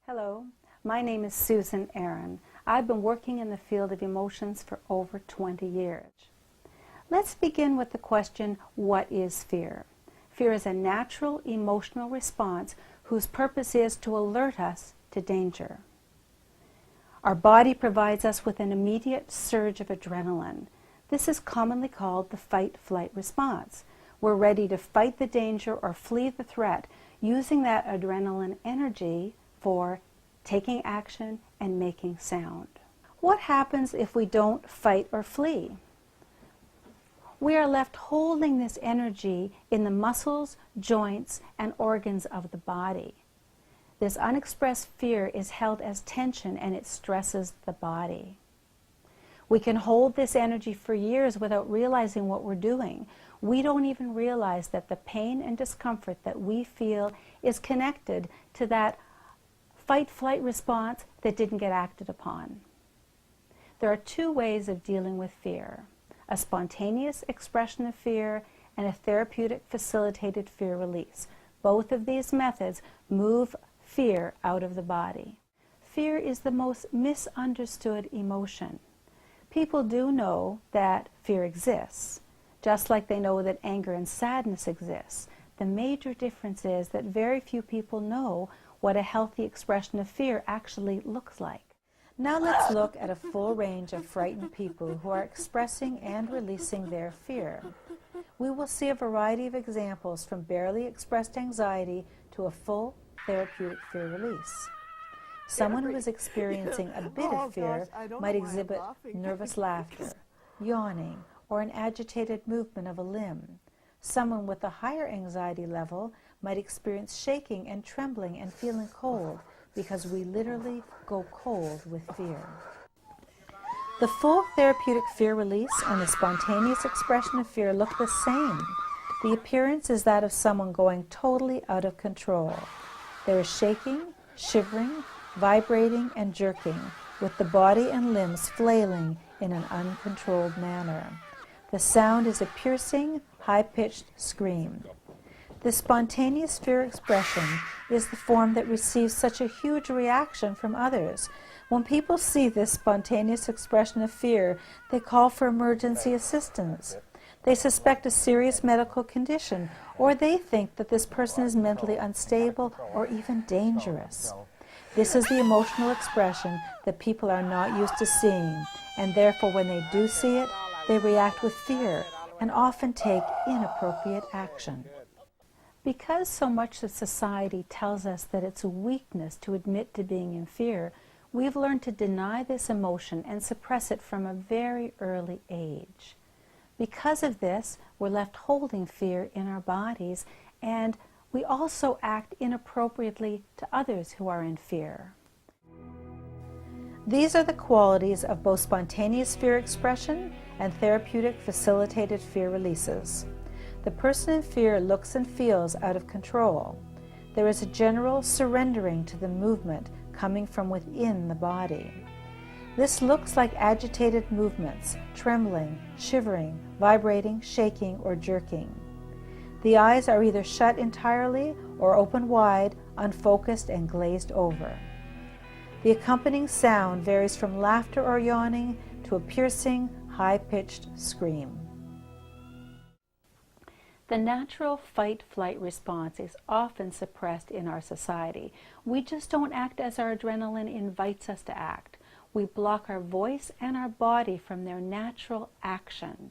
Hello, my name is Susan Aaron. I've been working in the field of emotions for over 20 years. Let's begin with the question, what is fear? Fear is a natural emotional response whose purpose is to alert us to danger. Our body provides us with an immediate surge of adrenaline. This is commonly called the fight-flight response. We're ready to fight the danger or flee the threat using that adrenaline energy for taking action and making sound. What happens if we don't fight or flee? We are left holding this energy in the muscles, joints, and organs of the body. This unexpressed fear is held as tension and it stresses the body. We can hold this energy for years without realizing what we're doing. We don't even realize that the pain and discomfort that we feel is connected to that fight-flight response that didn't get acted upon. There are two ways of dealing with fear: a spontaneous expression of fear and a therapeutic facilitated fear release. Both of these methods move fear out of the body. Fear is the most misunderstood emotion. People do know that fear exists, just like they know that anger and sadness exists. The major difference is that very few people know what a healthy expression of fear actually looks like. Now let's look at a full range of frightened people who are expressing and releasing their fear. We will see a variety of examples from barely expressed anxiety to a full therapeutic fear release. Someone who is experiencing a bit of fear might exhibit nervous laughter, yawning, or an agitated movement of a limb. Someone with a higher anxiety level might experience shaking and trembling and feeling cold, because we literally go cold with fear. The full therapeutic fear release and the spontaneous expression of fear look the same. The appearance is that of someone going totally out of control. There is shaking, shivering, vibrating, and jerking, with the body and limbs flailing in an uncontrolled manner. The sound is a piercing, high-pitched scream. The spontaneous fear expression is the form that receives such a huge reaction from others. When people see this spontaneous expression of fear, they call for emergency assistance. They suspect a serious medical condition, or they think that this person is mentally unstable or even dangerous. This is the emotional expression that people are not used to seeing, and therefore when they do see it, they react with fear and often take inappropriate action. Because so much of society tells us that it's a weakness to admit to being in fear, we've learned to deny this emotion and suppress it from a very early age. Because of this, we're left holding fear in our bodies, and we also act inappropriately to others who are in fear. These are the qualities of both spontaneous fear expression and therapeutic facilitated fear releases. The person in fear looks and feels out of control. There is a general surrendering to the movement coming from within the body. This looks like agitated movements, trembling, shivering, vibrating, shaking, or jerking. The eyes are either shut entirely or open wide, unfocused, and glazed over. The accompanying sound varies from laughter or yawning to a piercing, high-pitched scream. The natural fight-flight response is often suppressed in our society. We just don't act as our adrenaline invites us to act. We block our voice and our body from their natural action.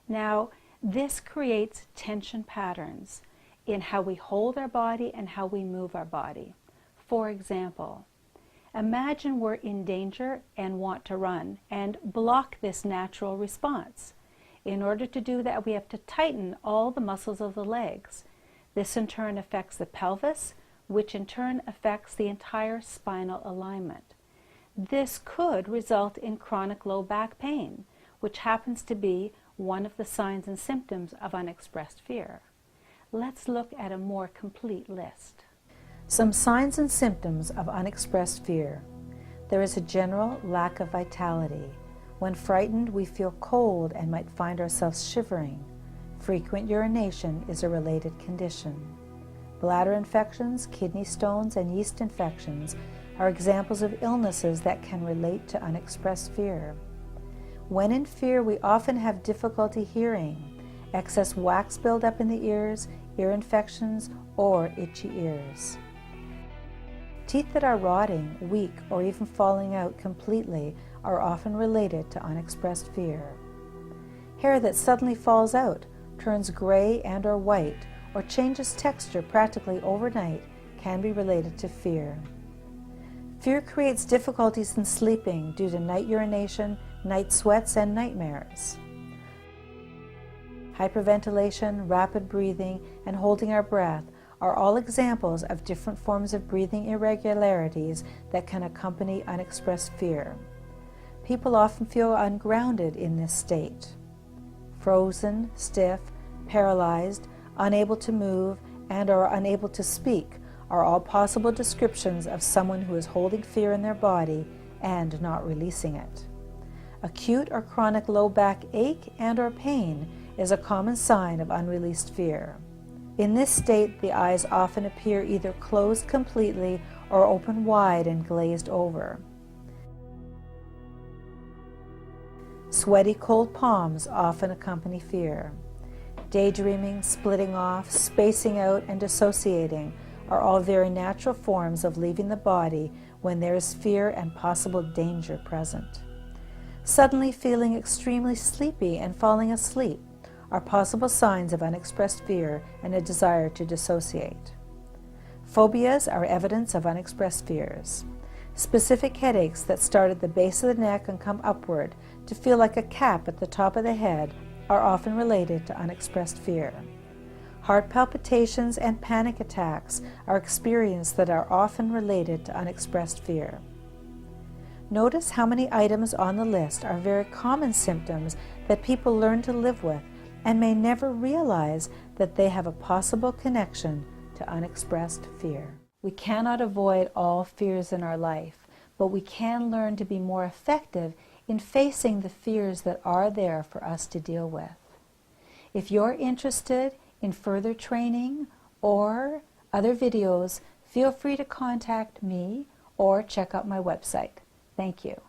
Now, this creates tension patterns in how we hold our body and how we move our body. For example, imagine we're in danger and want to run and block this natural response. In order to do that, we have to tighten all the muscles of the legs. This in turn affects the pelvis, which in turn affects the entire spinal alignment. This could result in chronic low back pain, which happens to be one of the signs and symptoms of unexpressed fear. Let's look at a more complete list. Some signs and symptoms of unexpressed fear. There is a general lack of vitality. When frightened, we feel cold and might find ourselves shivering. Frequent urination is a related condition. Bladder infections, kidney stones, and yeast infections are examples of illnesses that can relate to unexpressed fear. When in fear, we often have difficulty hearing, excess wax buildup in the ears, ear infections, or itchy ears. Teeth that are rotting, weak, or even falling out completely are often related to unexpressed fear. Hair that suddenly falls out, turns gray and or white, or changes texture practically overnight can be related to fear. Fear creates difficulties in sleeping due to night urination, night sweats, and nightmares. Hyperventilation, rapid breathing, and holding our breath are all examples of different forms of breathing irregularities that can accompany unexpressed fear. People often feel ungrounded in this state. Frozen, stiff, paralyzed, unable to move, and or unable to speak are all possible descriptions of someone who is holding fear in their body and not releasing it. Acute or chronic low back ache and or pain is a common sign of unreleased fear. In this state, the eyes often appear either closed completely or open wide and glazed over. Sweaty, cold palms often accompany fear. Daydreaming, splitting off, spacing out, and dissociating are all very natural forms of leaving the body when there is fear and possible danger present. Suddenly feeling extremely sleepy and falling asleep are possible signs of unexpressed fear and a desire to dissociate. Phobias are evidence of unexpressed fears. Specific headaches that start at the base of the neck and come upward to feel like a cap at the top of the head are often related to unexpressed fear. Heart palpitations and panic attacks are experienced that are often related to unexpressed fear. Notice how many items on the list are very common symptoms that people learn to live with and may never realize that they have a possible connection to unexpressed fear. We cannot avoid all fears in our life, but we can learn to be more effective in facing the fears that are there for us to deal with. If you're interested in further training or other videos, feel free to contact me or check out my website. Thank you.